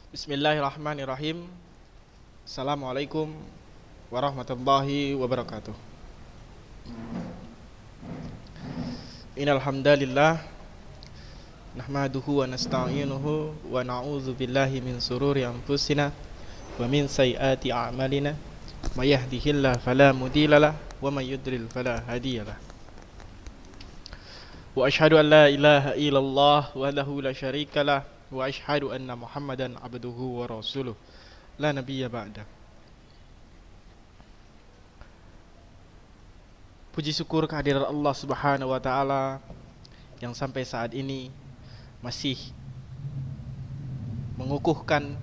Bismillahirrahmanirrahim. Assalamualaikum warahmatullahi wabarakatuh. Innal hamdalillah nahmaduhu wa nasta'inuhu wa na'udzu billahi min sururi anfusina wa min sayyiati a'malina. May yahdihillahu fala mudhillalah wa may yudlil fala hadiyalah. Wa asyhadu an la ilaha illallah wahdahu la syarikalah wa asyhadu anna Muhammadan abduhu wa rasuluh la nabiyya ba'da. Puji syukur kehadiran Allah Subhanahu wa taala yang sampai saat ini masih mengukuhkan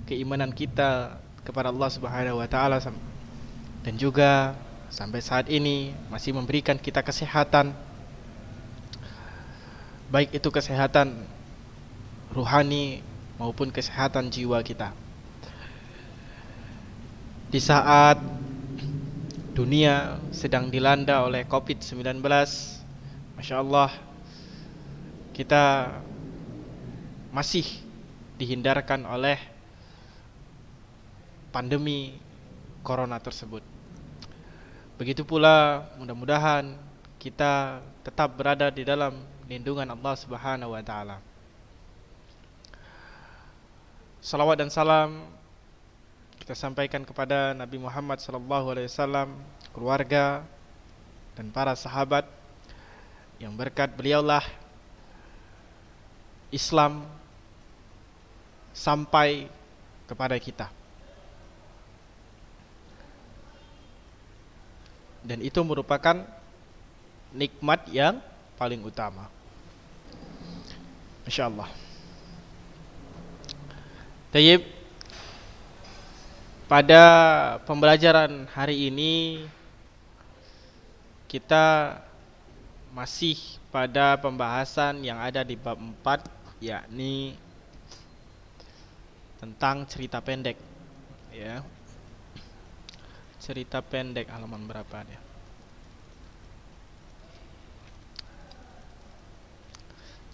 keimanan kita kepada Allah Subhanahu wa taala, dan juga sampai saat ini masih memberikan kita kesehatan, baik itu kesehatan ruhani maupun kesehatan jiwa kita. Di saat dunia sedang dilanda oleh COVID-19, Masya Allah, kita masih dihindarkan oleh pandemi corona tersebut. Begitu pula mudah-mudahan kita tetap berada di dalam lindungan Allah Subhanahu wa taala. Salawat dan salam kita sampaikan kepada Nabi Muhammad SAW, keluarga, dan para sahabat yang berkat beliaulah Islam sampai kepada kita. Dan itu merupakan nikmat yang paling utama. Masya Allah. Tayyib, pada pembelajaran hari ini kita masih pada pembahasan yang ada di bab 4, yakni tentang cerita pendek, ya. Cerita pendek halaman berapa dia?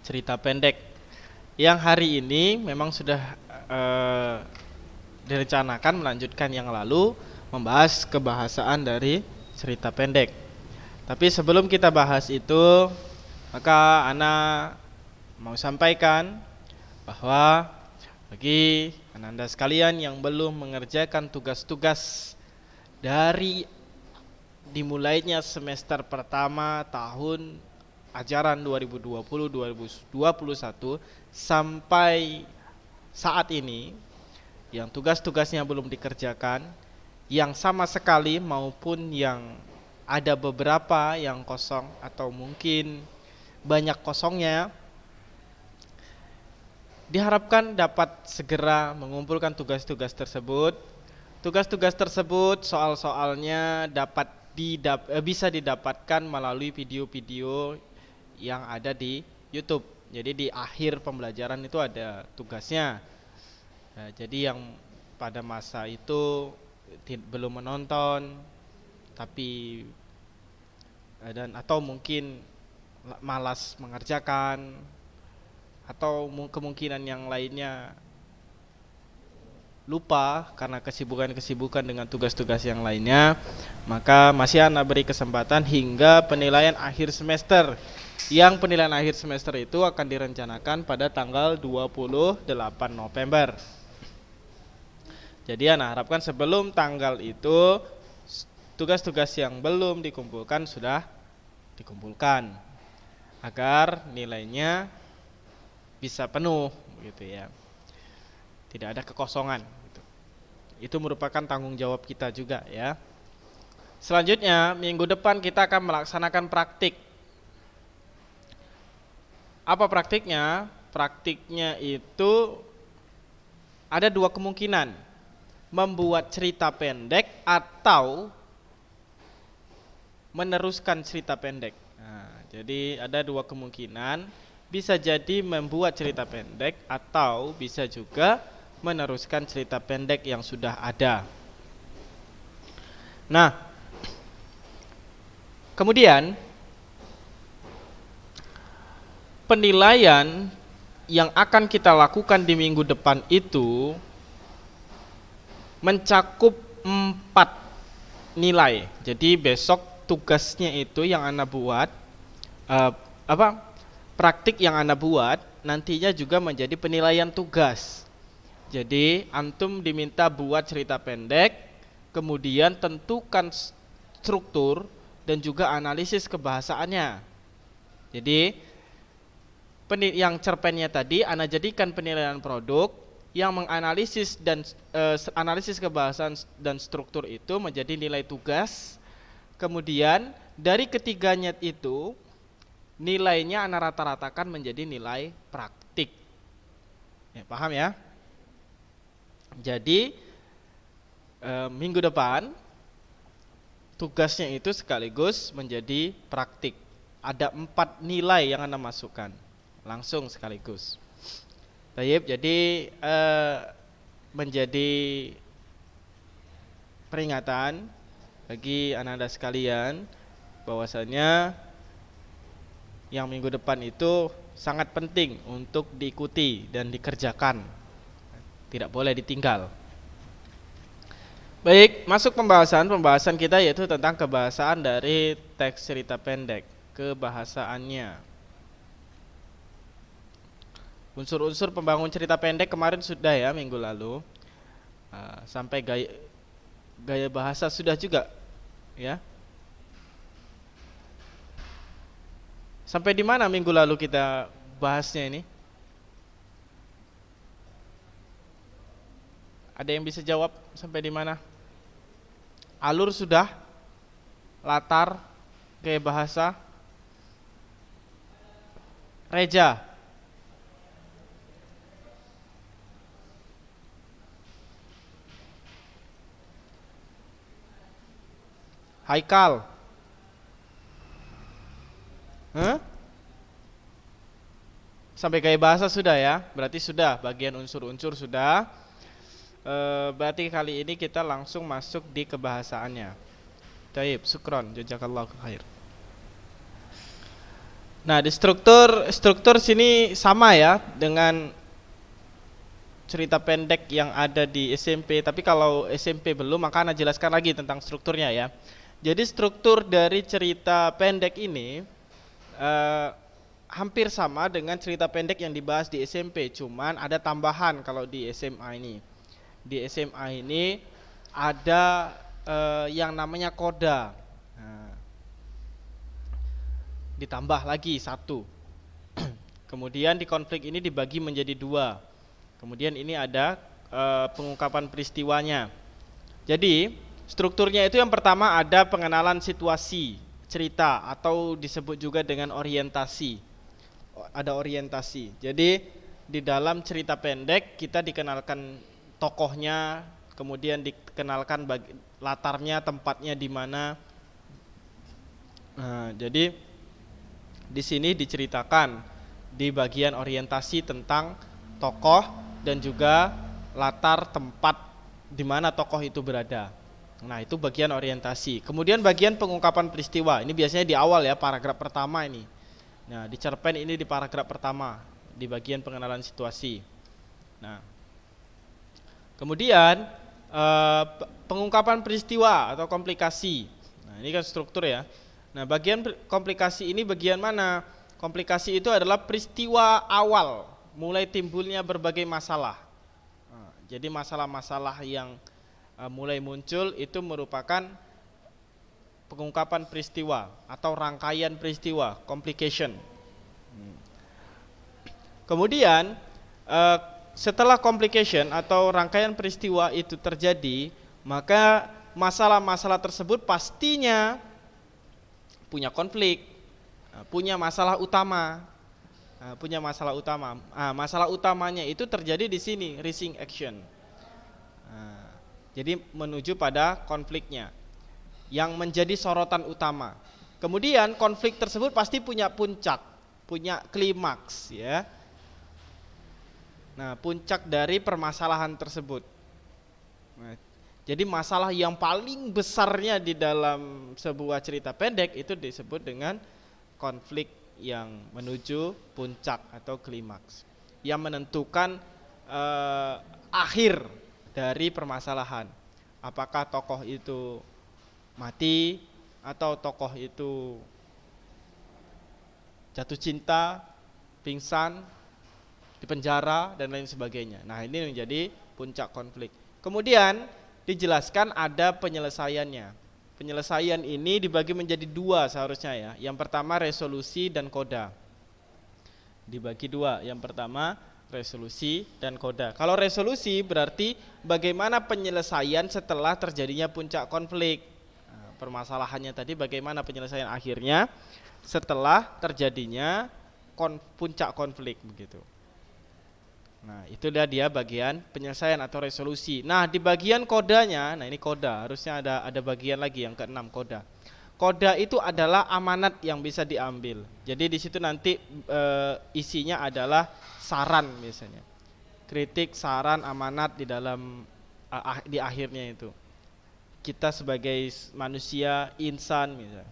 Cerita pendek yang hari ini memang sudah direncanakan melanjutkan yang lalu, membahas kebahasaan dari cerita pendek. Tapi sebelum kita bahas itu, maka ana mau sampaikan bahwa bagi Anda sekalian yang belum mengerjakan tugas-tugas dari dimulainya semester pertama tahun ajaran 2020-2021 sampai saat ini, yang tugas-tugasnya belum dikerjakan, yang sama sekali maupun yang ada beberapa yang kosong atau mungkin banyak kosongnya, diharapkan dapat segera mengumpulkan tugas-tugas tersebut. Tugas-tugas tersebut, soal-soalnya bisa didapatkan melalui video-video yang ada di YouTube. Jadi di akhir pembelajaran itu ada tugasnya. Nah, jadi yang pada masa itu belum menonton, tapi atau mungkin malas mengerjakan, atau kemungkinan yang lainnya lupa karena kesibukan dengan tugas-tugas yang lainnya, maka masih Anda beri kesempatan hingga penilaian akhir semester. Yang penilaian akhir semester itu akan direncanakan pada tanggal 28 November. Jadi Anda harapkan sebelum tanggal itu tugas-tugas yang belum dikumpulkan sudah dikumpulkan, agar nilainya bisa penuh, gitu ya. Tidak ada kekosongan gitu. Itu merupakan tanggung jawab kita juga, ya. Selanjutnya, minggu depan kita akan melaksanakan praktik. Apa praktiknya? Praktiknya itu ada dua kemungkinan: membuat cerita pendek atau meneruskan cerita pendek. Nah, jadi ada dua kemungkinan, bisa jadi membuat cerita pendek atau bisa juga meneruskan cerita pendek yang sudah ada. Nah, kemudian penilaian yang akan kita lakukan di minggu depan itu mencakup 4 nilai. Jadi besok tugasnya itu yang Anda buat, praktik yang Anda buat nantinya juga menjadi penilaian tugas. Jadi antum diminta buat cerita pendek, kemudian tentukan struktur dan juga analisis kebahasaannya. Jadi yang cerpennya tadi Anda jadikan penilaian produk, yang menganalisis dan analisis kebahasaan dan struktur itu menjadi nilai tugas. Kemudian dari ketiganya itu nilainya Anda rata-ratakan menjadi nilai praktik. Ya, paham ya? Jadi minggu depan tugasnya itu sekaligus menjadi praktik. Ada 4 nilai yang Anda masukkan langsung sekaligus. Baik, jadi menjadi peringatan bagi anak-anak sekalian bahwasanya yang minggu depan itu sangat penting untuk diikuti dan dikerjakan. Tidak boleh ditinggal. Baik, masuk pembahasan kita yaitu tentang kebahasaan dari teks cerita pendek, kebahasaannya. Unsur-unsur pembangun cerita pendek kemarin sudah ya minggu lalu, sampai gaya bahasa sudah juga ya. Sampai di mana minggu lalu kita bahasnya ini? Ada yang bisa jawab sampai di mana? Alur sudah, latar, gaya bahasa. Reja. Haikal. Sampai gaya bahasa sudah ya. Berarti sudah bagian unsur-unsur sudah. Berarti kali ini kita langsung masuk di kebahasaannya. Taib, syukron, jazakallahu khair. Nah, di struktur sini sama ya dengan cerita pendek yang ada di SMP. Tapi kalau SMP belum, maka Anda jelaskan lagi tentang strukturnya ya. Jadi struktur dari cerita pendek ini hampir sama dengan cerita pendek yang dibahas di SMP, cuman ada tambahan kalau di SMA ini. Di SMA ini ada yang namanya koda. Nah, ditambah lagi 1. Kemudian di konflik ini dibagi menjadi 2. Kemudian ini ada pengungkapan peristiwanya. Jadi strukturnya itu yang pertama ada pengenalan situasi cerita atau disebut juga dengan orientasi. Ada orientasi. Jadi di dalam cerita pendek kita dikenalkan tokohnya, kemudian dikenalkan latarnya, tempatnya di mana. Nah, jadi di sini diceritakan di bagian orientasi tentang tokoh dan juga latar tempat di mana tokoh itu berada. Nah, itu bagian orientasi. Kemudian bagian pengungkapan peristiwa. Ini biasanya di awal ya, paragraf pertama ini. Nah, di cerpen ini di paragraf pertama, di bagian pengenalan situasi. Nah, kemudian pengungkapan peristiwa atau komplikasi. Nah, ini kan struktur ya. Nah, bagian komplikasi ini bagian mana? Komplikasi itu adalah peristiwa awal mulai timbulnya berbagai masalah. Nah, jadi masalah-masalah yang mulai muncul itu merupakan pengungkapan peristiwa atau rangkaian peristiwa, complication. Kemudian setelah complication atau rangkaian peristiwa itu terjadi, maka masalah-masalah tersebut pastinya punya konflik, punya masalah utama. Masalah utamanya itu terjadi di sini, rising action. Jadi menuju pada konfliknya yang menjadi sorotan utama. Kemudian konflik tersebut pasti punya puncak, punya klimaks ya. Nah, puncak dari permasalahan tersebut. Nah, jadi masalah yang paling besarnya di dalam sebuah cerita pendek itu disebut dengan konflik yang menuju puncak atau klimaks. yang menentukan akhir dari permasalahan. Apakah tokoh itu mati atau tokoh itu jatuh cinta, pingsan, dipenjara dan lain sebagainya. Nah, ini menjadi puncak konflik. Kemudian dijelaskan ada penyelesaiannya. Penyelesaian ini dibagi menjadi dua seharusnya ya. Yang pertama resolusi dan koda. Dibagi dua. Yang pertama resolusi dan koda. Kalau resolusi berarti bagaimana penyelesaian setelah terjadinya puncak konflik. Nah, permasalahannya tadi bagaimana penyelesaian akhirnya setelah terjadinya puncak konflik begitu. Nah, itu dia bagian penyelesaian atau resolusi. Nah, di bagian kodanya, nah ini koda, harusnya ada bagian lagi yang keenam, koda. Koda itu adalah amanat yang bisa diambil. Jadi di situ nanti isinya adalah saran biasanya. Kritik, saran, amanat di dalam di akhirnya itu. Kita sebagai manusia, insan misalnya,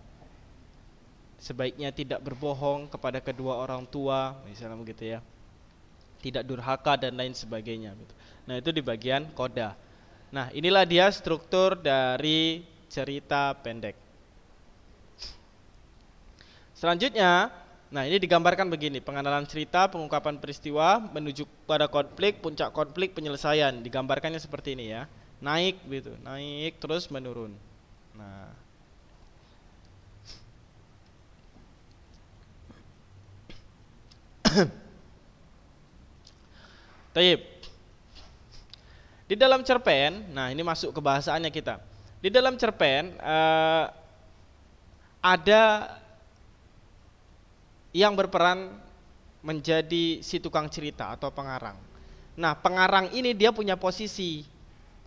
sebaiknya tidak berbohong kepada kedua orang tua, misalnya begitu ya. Tidak durhaka dan lain sebagainya gitu. Nah, itu di bagian koda. Nah, inilah dia struktur dari cerita pendek. Selanjutnya, nah ini digambarkan begini, pengenalan cerita, pengungkapan peristiwa, menuju pada konflik, puncak konflik, penyelesaian. Digambarkannya seperti ini ya. Naik gitu, naik terus menurun. Nah, Taib. Di dalam cerpen, nah ini masuk ke bahasaannya kita. Di dalam cerpen ada yang berperan menjadi si tukang cerita atau pengarang. Nah, pengarang ini dia punya posisi.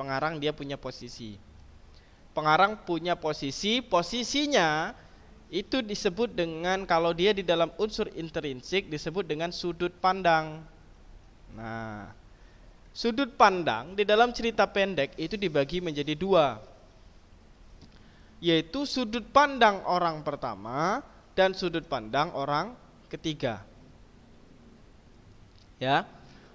Pengarang dia punya posisi. Pengarang punya posisi, posisinya itu disebut dengan, kalau dia di dalam unsur intrinsik disebut dengan sudut pandang. Nah, sudut pandang di dalam cerita pendek itu dibagi menjadi dua, yaitu sudut pandang orang pertama dan sudut pandang orang ketiga. Ya,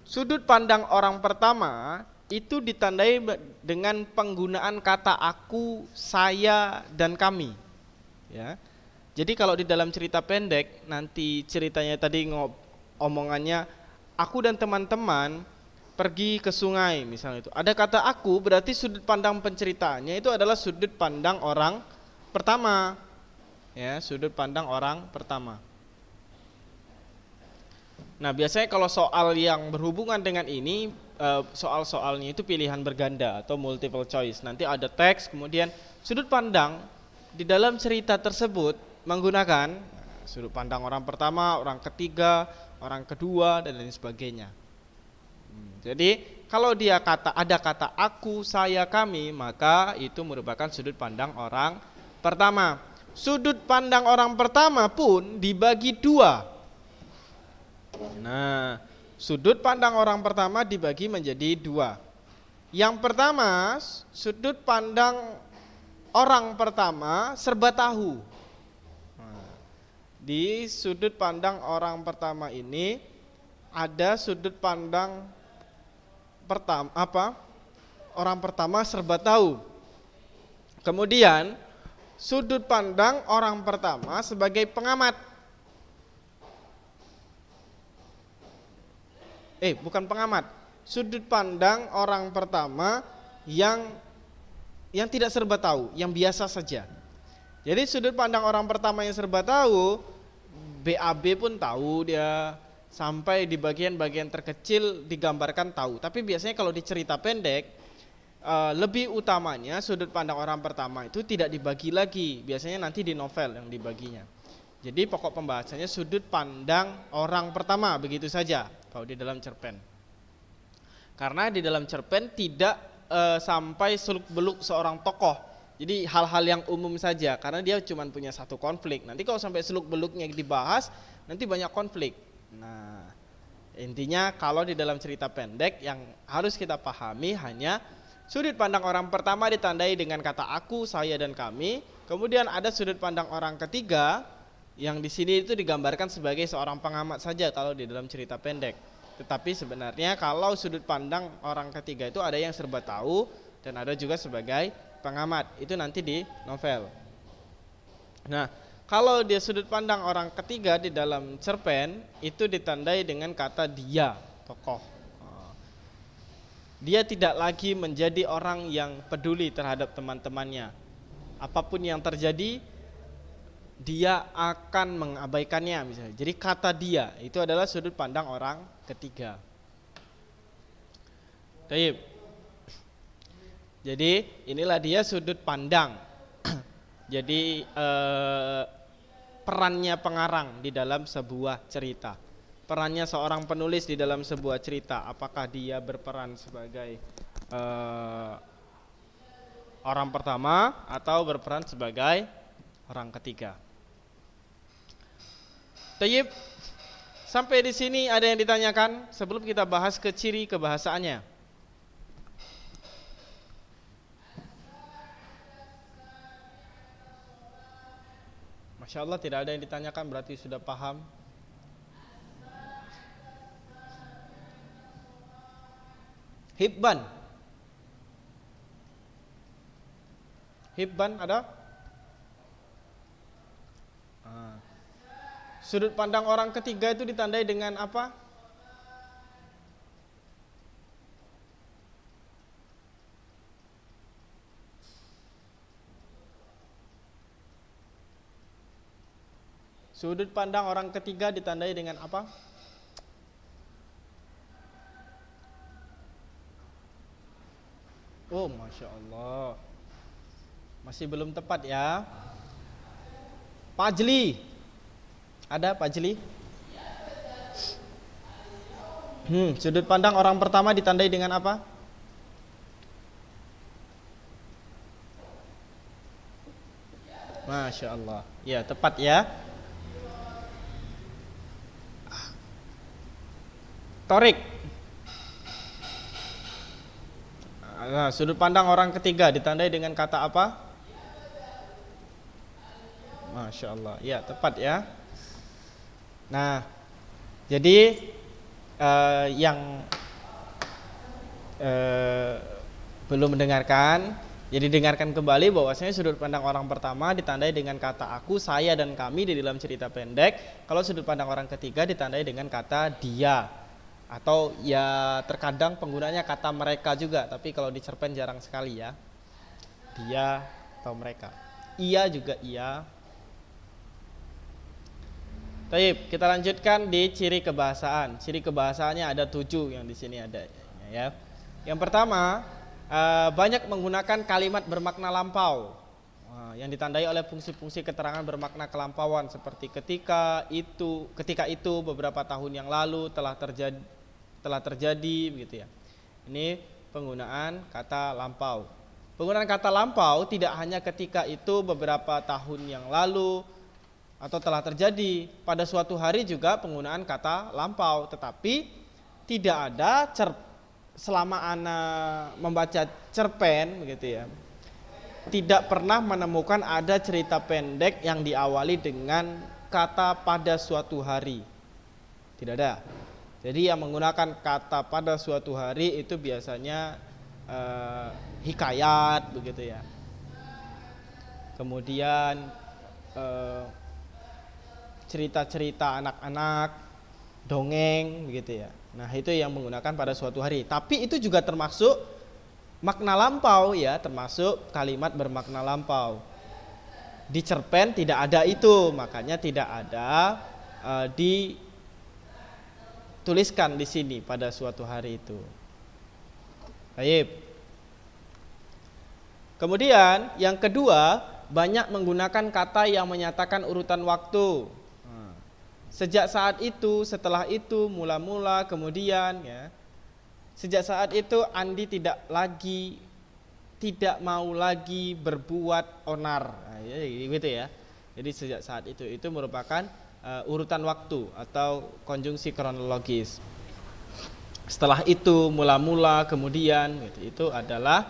sudut pandang orang pertama itu ditandai dengan penggunaan kata aku, saya, dan kami. Ya, jadi kalau di dalam cerita pendek nanti ceritanya tadi omongannya aku dan teman-teman pergi ke sungai misalnya itu. Ada kata aku, berarti sudut pandang penceritaannya itu adalah sudut pandang orang pertama. Ya, sudut pandang orang pertama. Nah, biasanya kalau soal yang berhubungan dengan ini, soal-soalnya itu pilihan berganda atau multiple choice. Nanti ada teks, kemudian sudut pandang di dalam cerita tersebut menggunakan sudut pandang orang pertama, orang ketiga, orang kedua, dan lain sebagainya. Jadi kalau dia ada kata aku, saya, kami, maka itu merupakan sudut pandang orang pertama. Sudut pandang orang pertama pun dibagi dua. Nah, sudut pandang orang pertama dibagi menjadi dua. Yang pertama, sudut pandang orang pertama serba tahu. Di sudut pandang orang pertama ini ada sudut pandang orang pertama serba tahu. Kemudian sudut pandang orang pertama sebagai pengamat. Bukan pengamat. Sudut pandang orang pertama yang tidak serba tahu, yang biasa saja. Jadi sudut pandang orang pertama yang serba tahu, BAB pun tahu dia, sampai di bagian-bagian terkecil digambarkan tahu. Tapi biasanya kalau di cerita pendek, lebih utamanya sudut pandang orang pertama itu tidak dibagi lagi. Biasanya nanti di novel yang dibaginya. Jadi pokok pembahasannya sudut pandang orang pertama, begitu saja kalau di dalam cerpen. Karena di dalam cerpen tidak sampai seluk-beluk seorang tokoh. Jadi hal-hal yang umum saja, karena dia cuma punya satu konflik. Nanti kalau sampai seluk-beluknya dibahas, nanti banyak konflik. Nah, intinya kalau di dalam cerita pendek yang harus kita pahami hanya sudut pandang orang pertama ditandai dengan kata aku, saya, dan kami. Kemudian ada sudut pandang orang ketiga yang di sini itu digambarkan sebagai seorang pengamat saja kalau di dalam cerita pendek. Tetapi sebenarnya kalau sudut pandang orang ketiga itu ada yang serba tahu dan ada juga sebagai pengamat. Itu nanti di novel. Nah, kalau dia sudut pandang orang ketiga di dalam cerpen itu ditandai dengan kata dia, tokoh. Dia tidak lagi menjadi orang yang peduli terhadap teman-temannya. Apapun yang terjadi, dia akan mengabaikannya misalnya. Jadi kata dia itu adalah sudut pandang orang ketiga. Baik. Jadi inilah dia sudut pandang. Jadi perannya pengarang di dalam sebuah cerita. Perannya seorang penulis di dalam sebuah cerita. Apakah dia berperan sebagai orang pertama atau berperan sebagai orang ketiga. Tayyib, sampai di sini ada yang ditanyakan sebelum kita bahas ke ciri kebahasaannya. Masya Allah tidak ada yang ditanyakan, berarti sudah paham. Hibban. Hibban ada? Sudut pandang orang ketiga itu ditandai dengan apa? Sudut pandang orang ketiga ditandai dengan apa? Oh, Masya Allah. Masih belum tepat ya. Pajli. Ada Pajli? Sudut pandang orang pertama ditandai dengan apa? Masya Allah. Ya, tepat ya. Torik. Nah, sudut pandang orang ketiga ditandai dengan kata apa? Masya Allah. Ya, tepat ya. Nah, jadi yang belum mendengarkan, jadi dengarkan kembali bahwasanya sudut pandang orang pertama ditandai dengan kata aku, saya, dan kami di dalam cerita pendek. Kalau sudut pandang orang ketiga ditandai dengan kata dia, atau ya terkadang penggunanya kata mereka juga, tapi kalau di cerpen jarang sekali ya. Dia atau mereka. Ia juga ia. Baik, kita lanjutkan di ciri kebahasaan. Ciri kebahasaannya ada 7 yang di sini ada ya. Yang pertama, banyak menggunakan kalimat bermakna lampau, yang ditandai oleh fungsi-fungsi keterangan bermakna kelampauan seperti ketika itu, beberapa tahun yang lalu, telah terjadi begitu ya. Ini penggunaan kata lampau. Penggunaan kata lampau tidak hanya ketika itu, beberapa tahun yang lalu, atau telah terjadi. Pada suatu hari juga penggunaan kata lampau, tetapi tidak ada selama ana membaca cerpen begitu ya, tidak pernah menemukan ada cerita pendek yang diawali dengan kata pada suatu hari. Tidak ada. Jadi yang menggunakan kata pada suatu hari itu biasanya hikayat begitu ya. Kemudian cerita-cerita anak-anak, dongeng begitu ya. Nah, itu yang menggunakan pada suatu hari. Tapi itu juga termasuk makna lampau ya, termasuk kalimat bermakna lampau. Di cerpen tidak ada itu, makanya tidak ada dituliskan di sini pada suatu hari itu. Baik. Kemudian yang kedua, banyak menggunakan kata yang menyatakan urutan waktu. Sejak saat itu, setelah itu, mula-mula, kemudian ya. Sejak saat itu Andi tidak mau lagi berbuat onar. Nah, gitu ya. Jadi sejak saat itu merupakan urutan waktu atau konjungsi kronologis. Setelah itu, mula-mula, kemudian gitu. Itu adalah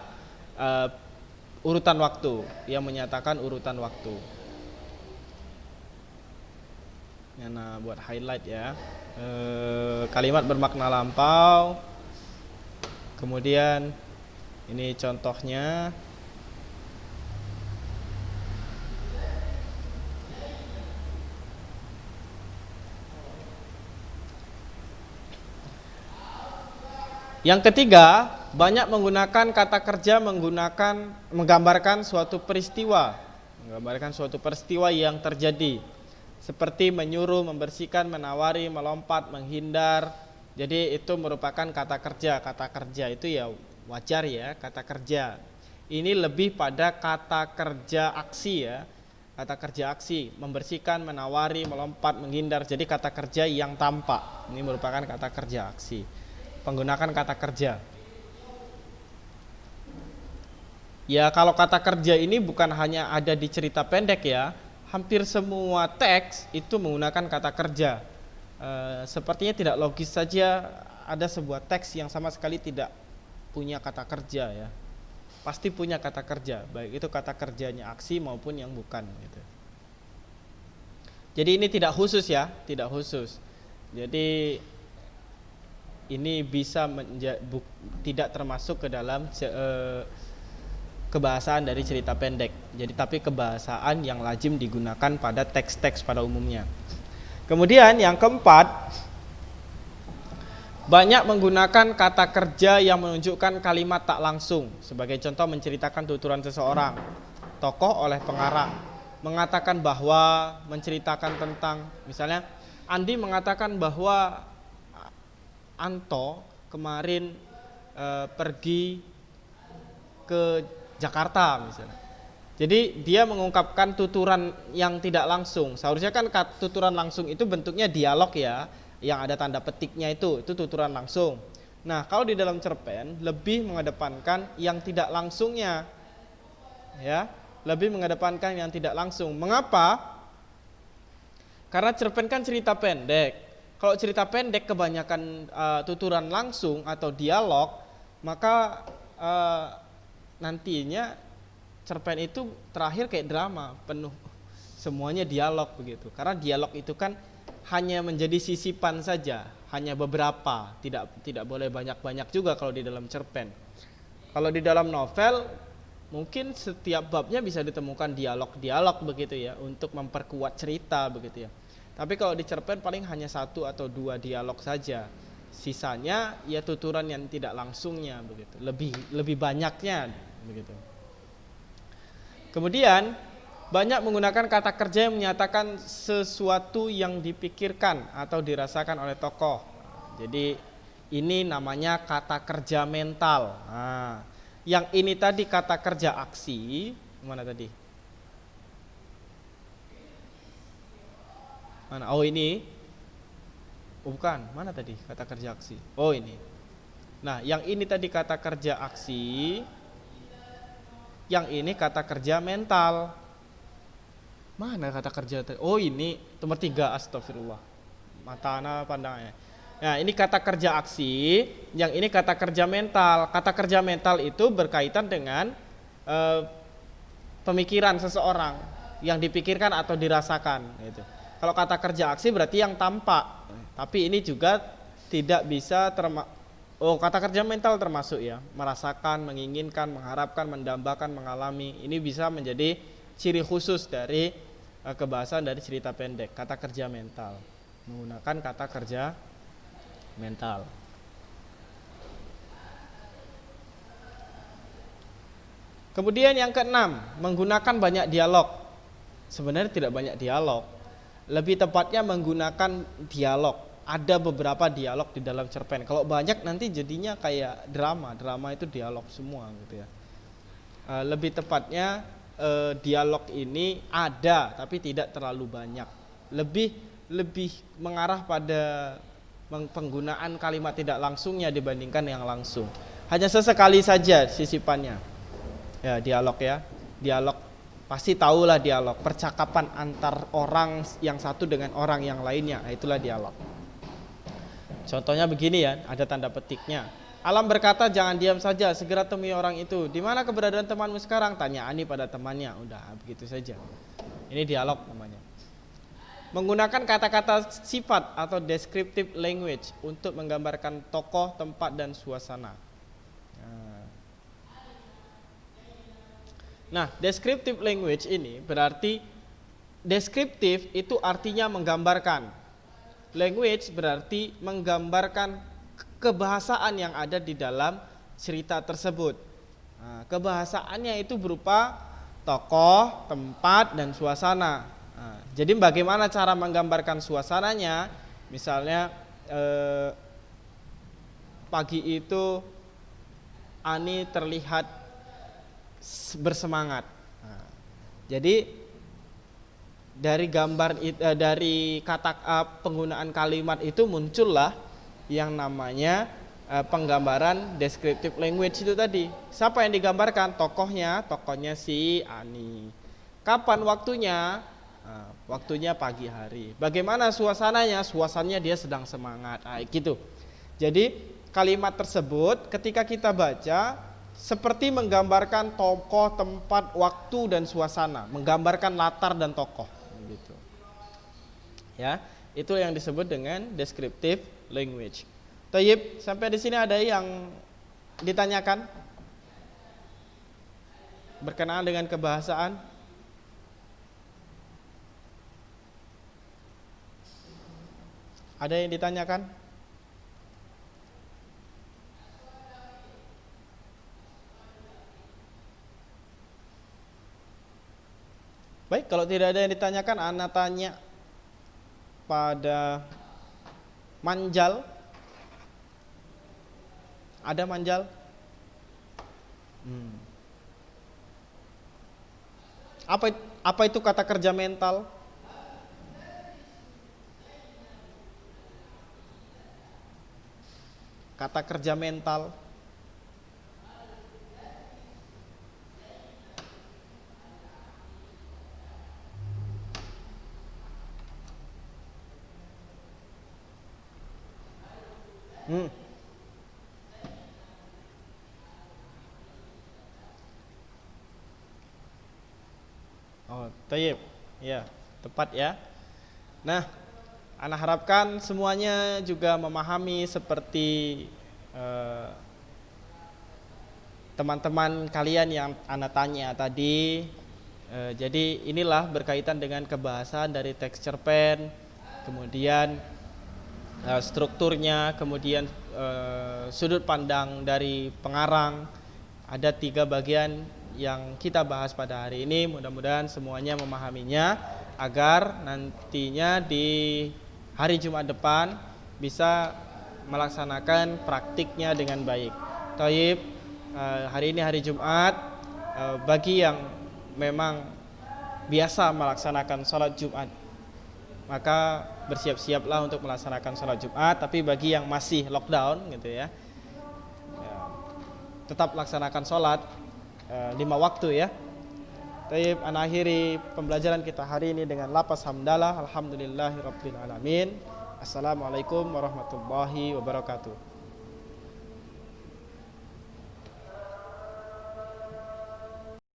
urutan waktu yang menyatakan urutan waktu. Nah, buat highlight ya. Kalimat bermakna lampau. Kemudian ini contohnya. Yang ketiga, banyak menggunakan kata kerja menggambarkan suatu peristiwa. Menggambarkan suatu peristiwa yang terjadi. Seperti menyuruh, membersihkan, menawari, melompat, menghindar. Jadi itu merupakan kata kerja. Kata kerja itu ya wajar ya, kata kerja. Ini lebih pada kata kerja aksi ya. Kata kerja aksi, membersihkan, menawari, melompat, menghindar. Jadi kata kerja yang tampak. Ini merupakan kata kerja aksi. Menggunakan kata kerja. Ya, kalau kata kerja ini bukan hanya ada di cerita pendek ya. Hampir semua teks itu menggunakan kata kerja. Sepertinya tidak logis saja ada sebuah teks yang sama sekali tidak punya kata kerja ya. Pasti punya kata kerja, baik itu kata kerjanya aksi maupun yang bukan gitu. Jadi ini tidak khusus ya, tidak khusus. Jadi ini bisa tidak termasuk ke dalam kebahasaan dari cerita pendek. Jadi tapi kebahasaan yang lazim digunakan pada teks-teks pada umumnya. Kemudian yang keempat, banyak menggunakan kata kerja yang menunjukkan kalimat tak langsung. Sebagai contoh, menceritakan tuturan seseorang, tokoh oleh pengarang, mengatakan bahwa, menceritakan tentang, misalnya Andi mengatakan bahwa Anto kemarin pergi ke Jakarta misalnya. Jadi dia mengungkapkan tuturan yang tidak langsung. Seharusnya kan tuturan langsung itu bentuknya dialog ya, yang ada tanda petiknya itu tuturan langsung. Nah, kalau di dalam cerpen lebih mengedepankan yang tidak langsungnya. Ya, lebih mengedepankan yang tidak langsung. Mengapa? Karena cerpen kan cerita pendek. Kalau cerita pendek kebanyakan tuturan langsung atau dialog, maka nantinya cerpen itu terakhir kayak drama, penuh semuanya dialog begitu. Karena dialog itu kan hanya menjadi sisipan saja, hanya beberapa, tidak boleh banyak-banyak juga kalau di dalam cerpen. Kalau di dalam novel mungkin setiap babnya bisa ditemukan dialog-dialog begitu ya, untuk memperkuat cerita begitu ya. Tapi kalau di cerpen paling hanya 1 atau 2 dialog saja. Sisanya ya tuturan yang tidak langsungnya begitu. Lebih banyaknya begitu. Kemudian banyak menggunakan kata kerja yang menyatakan sesuatu yang dipikirkan atau dirasakan oleh tokoh. Jadi ini namanya kata kerja mental. Nah, yang ini tadi kata kerja aksi, mana tadi? Mana? Oh ini. Oh bukan, mana tadi kata kerja aksi? Oh ini. Nah, yang ini tadi kata kerja aksi. Yang ini kata kerja mental. Mana kata kerja tadi? Oh ini, nomor 3, astagfirullah. Mata ana pandangannya. Nah, ini kata kerja aksi, yang ini kata kerja mental. Kata kerja mental itu berkaitan dengan pemikiran seseorang yang dipikirkan atau dirasakan gitu. Kalau kata kerja aksi berarti yang tampak. Tapi ini juga tidak bisa kata kerja mental termasuk ya. Merasakan, menginginkan, mengharapkan, mendambakan, mengalami. Ini bisa menjadi ciri khusus dari kebahasan dari cerita pendek. Kata kerja mental. Menggunakan kata kerja mental. Kemudian yang keenam, menggunakan banyak dialog. Sebenarnya tidak banyak dialog. Lebih tepatnya menggunakan dialog. Ada beberapa dialog di dalam cerpen. Kalau banyak nanti jadinya kayak drama. Drama itu dialog semua gitu ya. Lebih tepatnya dialog ini ada tapi tidak terlalu banyak. Lebih mengarah pada penggunaan kalimat tidak langsungnya dibandingkan yang langsung. Hanya sesekali saja sisipannya. Ya, dialog ya. Dialog pasti tahulah dialog, percakapan antar orang yang satu dengan orang yang lainnya. Nah, itulah dialog. Contohnya begini ya, ada tanda petiknya. Alam berkata, jangan diam saja, segera temui orang itu. Di mana keberadaan temanmu sekarang? Tanya Ani pada temannya. Udah begitu saja. Ini dialog namanya. Menggunakan kata-kata sifat atau descriptive language untuk menggambarkan tokoh, tempat, dan suasana. Nah, descriptive language ini berarti deskriptif itu artinya menggambarkan. Language berarti menggambarkan kebahasaan yang ada di dalam cerita tersebut. Nah, kebahasaannya itu berupa tokoh, tempat, dan suasana. Nah, jadi bagaimana cara menggambarkan suasananya? Misalnya pagi itu Ani terlihat bersemangat. Nah, jadi dari gambar dari kata penggunaan kalimat itu muncullah yang namanya penggambaran descriptive language itu tadi. Siapa yang digambarkan? Tokohnya si Ani. Kapan waktunya? Nah, waktunya pagi hari. Bagaimana suasananya? Suasananya dia sedang semangat. Nah, gitu. Jadi kalimat tersebut ketika kita baca seperti menggambarkan tokoh, tempat, waktu, dan suasana, menggambarkan latar dan tokoh, gitu. Ya, itu yang disebut dengan descriptive language. Tayyib, sampai di sini ada yang ditanyakan berkenaan dengan kebahasaan? Ada yang ditanyakan? Baik, kalau tidak ada yang ditanyakan, Ana tanya pada Manjal. Ada Manjal? Apa itu kata kerja mental? Kata kerja mental. Oh, tayyib. Ya, tepat ya. Nah, ana harapkan semuanya juga memahami seperti teman-teman kalian yang ana tanya tadi. Jadi inilah berkaitan dengan kebahasaan dari teks cerpen, kemudian strukturnya, kemudian sudut pandang dari pengarang. Ada 3 bagian yang kita bahas pada hari ini. Mudah-mudahan semuanya memahaminya agar nantinya di hari Jumat depan bisa melaksanakan praktiknya dengan baik. Taib, hari ini hari Jumat, bagi yang memang biasa melaksanakan sholat Jumat, maka bersiap-siaplah untuk melaksanakan sholat Jumat. Tapi bagi yang masih lockdown gitu ya, tetap laksanakan sholat 5 waktu ya. Taib, ana akhiri pembelajaran kita hari ini dengan lapas hamdalah. Alhamdulillahirabbil alamin. Assalamualaikum warahmatullahi wabarakatuh.